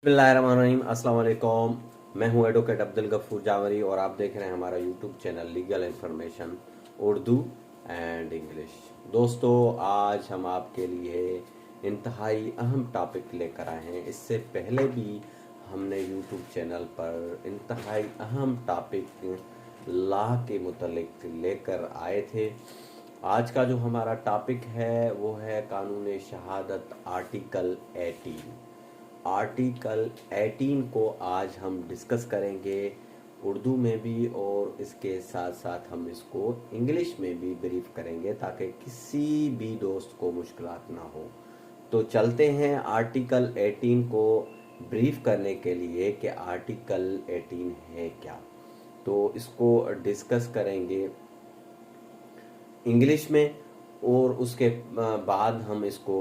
बिस्मिल्लाहिर्रहमानिर्रहीम, अस्सलाम वालेकुम। मैं हूं एडवोकेट अब्दुल गफूर जावरी और आप देख रहे हैं हमारा YouTube channel legal information Urdu and English. दोस्तों, आज हम आपके लिए इंतहाई अहम टॉपिक लेकर आए हैं। इससे पहले भी हमने यूट्यूब चैनल पर इंतहाई अहम टॉपिक लॉ के मुतल्लिक लेकर आए थे। आज का जो हमारा टॉपिक है वो है कानून शहादत आर्टिकल 18। आर्टिकल 18 को आज हम डिस्कस करेंगे उर्दू में भी, और इसके साथ साथ हम इसको इंग्लिश में भी ब्रीफ करेंगे ताकि किसी भी दोस्त को मुश्किलात ना हो। तो चलते हैं आर्टिकल 18 को ब्रीफ करने के लिए कि आर्टिकल 18 है क्या। तो इसको डिस्कस करेंगे इंग्लिश में और उसके बाद हम इसको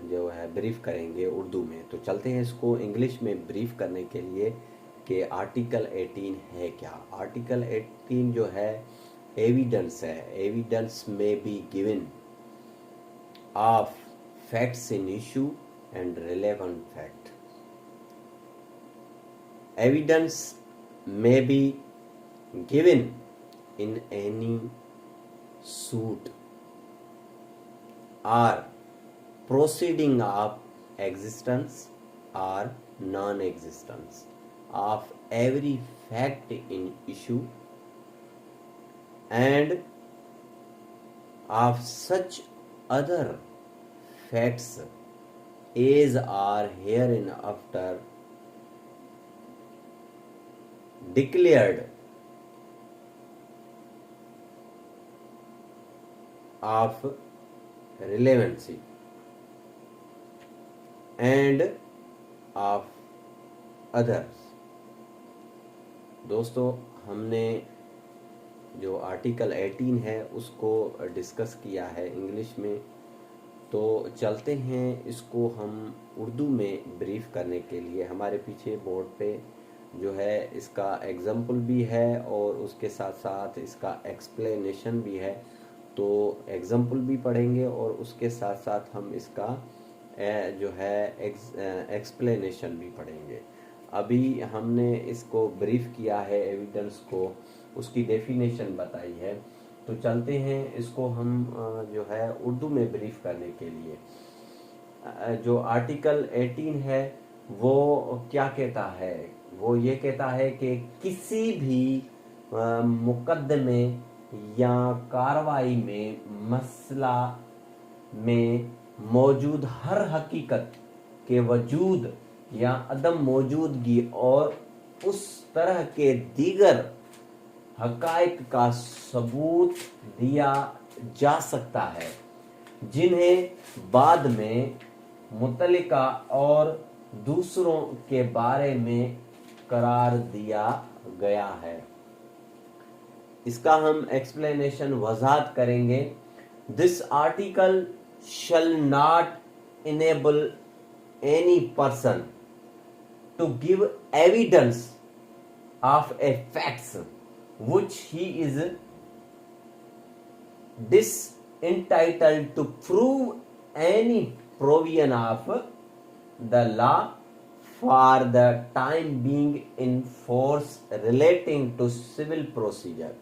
जो है ब्रीफ करेंगे उर्दू में। तो चलते हैं इसको इंग्लिश में ब्रीफ करने के लिए कि आर्टिकल 18 है क्या। आर्टिकल 18 जो है एविडेंस है। Evidence may be given of facts in issue and relevant fact. Evidence may be given in any suit or proceeding of existence or non-existence of every fact in issue and of such other facts as are hereinafter declared of relevancy and of others। दोस्तों, हमने जो article 18 है उसको discuss किया है English में। तो चलते हैं इसको हम उर्दू में ब्रीफ करने के लिए। हमारे पीछे बोर्ड पे जो है इसका एग्जाम्पल भी है और उसके साथ साथ इसका एक्सप्लेनेशन भी है। तो एग्जाम्पल भी पढ़ेंगे और उसके साथ साथ हम इसका जो है एक्सप्लेनेशन भी पढ़ेंगे। अभी हमने इसको ब्रीफ किया है, एविडेंस को उसकी डेफिनेशन बताई है। तो चलते हैं इसको हम जो है उर्दू में ब्रीफ करने के लिए। जो आर्टिकल 18 है वो क्या कहता है? वो ये कहता है कि किसी भी मुकदमे या कार्रवाई में मसला में मौजूद हर हकीकत के वजूद या अदम मौजूदगी और उस तरह के दीगर हकायक का सबूत दिया जा सकता है जिन्हें बाद में मुतल्लिका और दूसरों के बारे में करार दिया गया है। इसका हम एक्सप्लेनेशन वजाहत करेंगे। This article shall not enable any person to give evidence of a facts which he is disentitled to prove any provision of the law for the time being in force relating to civil procedure।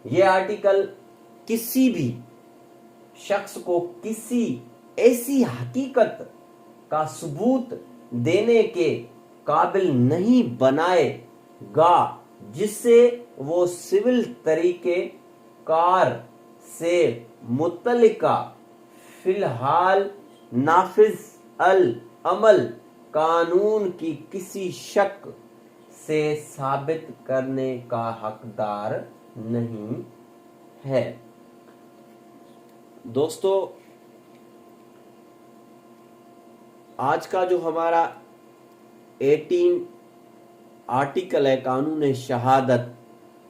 ये article किसी भी शख्स को किसी ऐसी हकीकत का सबूत देने के काबिल नहीं बनाएगा जिससे वो सिविल तरीके कार से मुतल्लिका फिलहाल नाफिज अल अमल कानून की किसी शक से साबित करने का हकदार नहीं है। दोस्तों, आज का जो हमारा 18 आर्टिकल है कानून शहादत,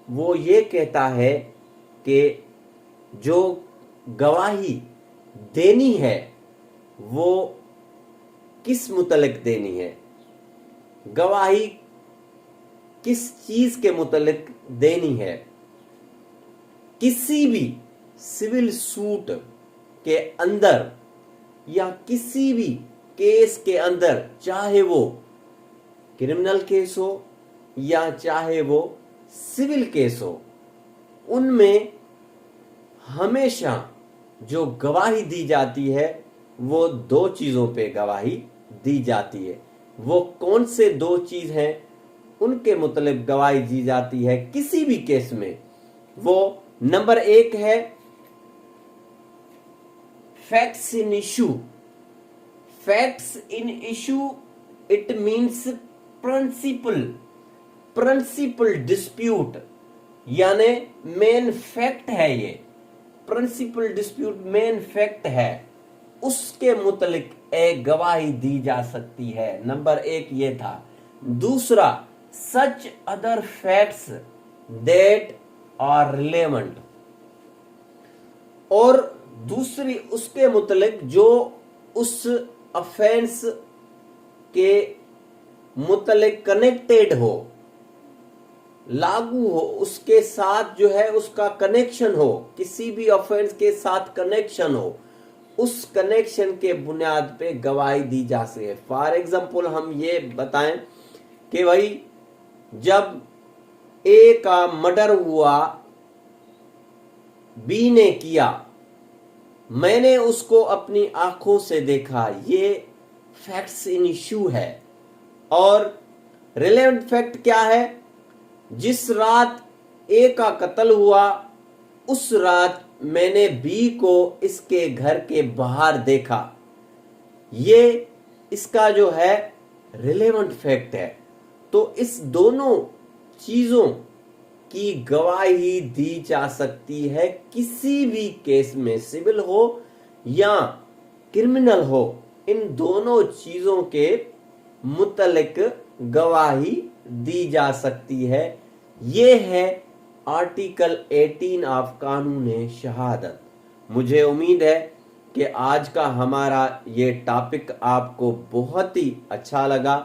वो ये कहता है कि जो गवाही देनी है वो किस मुतल्लिक देनी है, गवाही किस चीज के मुतल्लिक देनी है। किसी भी सिविल सूट के अंदर या किसी भी केस के अंदर, चाहे वो क्रिमिनल केस हो या चाहे वो सिविल केस हो, उनमें हमेशा जो गवाही दी जाती है वो दो चीजों पे गवाही दी जाती है। वो कौन से दो चीज हैं उनके मुतालिक गवाही दी जाती है किसी भी केस में? वो नंबर एक है facts in issue. Facts in issue it means principal dispute, यानी मेन फैक्ट है। ये प्रिंसिपल डिस्प्यूट मेन फैक्ट है, उसके मुतालिक एक गवाही दी जा सकती है। नंबर एक ये था। दूसरा, such other facts that are relevant, और दूसरी उसके मुतालिक जो उस ऑफेंस के मुतालिक कनेक्टेड हो, लागू हो, उसके साथ जो है उसका कनेक्शन हो, किसी भी ऑफेंस के साथ कनेक्शन हो, उस कनेक्शन के बुनियाद पे गवाही दी जा सकती है। फॉर एग्जाम्पल हम ये बताएं कि भाई जब ए का मर्डर हुआ, बी ने किया, मैंने उसको अपनी आंखों से देखा, ये फैक्ट्स इन इशू है। और रिलेवेंट फैक्ट क्या है? जिस रात ए का कत्ल हुआ उस रात मैंने बी को इसके घर के बाहर देखा, ये इसका जो है रिलेवेंट फैक्ट है। तो इस दोनों चीजों की गवाही दी जा सकती है किसी भी केस में, सिविल हो या क्रिमिनल हो। इन दोनों चीजों के मुतल्लिक गवाही दी जा सकती है। ये है आर्टिकल 18 ऑफ कानून शहादत। मुझे उम्मीद है कि आज का हमारा ये टॉपिक आपको बहुत ही अच्छा लगा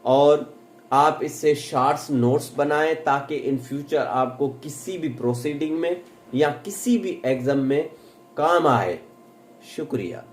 और आप इससे शॉर्ट्स नोट्स बनाएं ताकि इन फ्यूचर आपको किसी भी प्रोसीडिंग में या किसी भी एग्जाम में काम आए। शुक्रिया।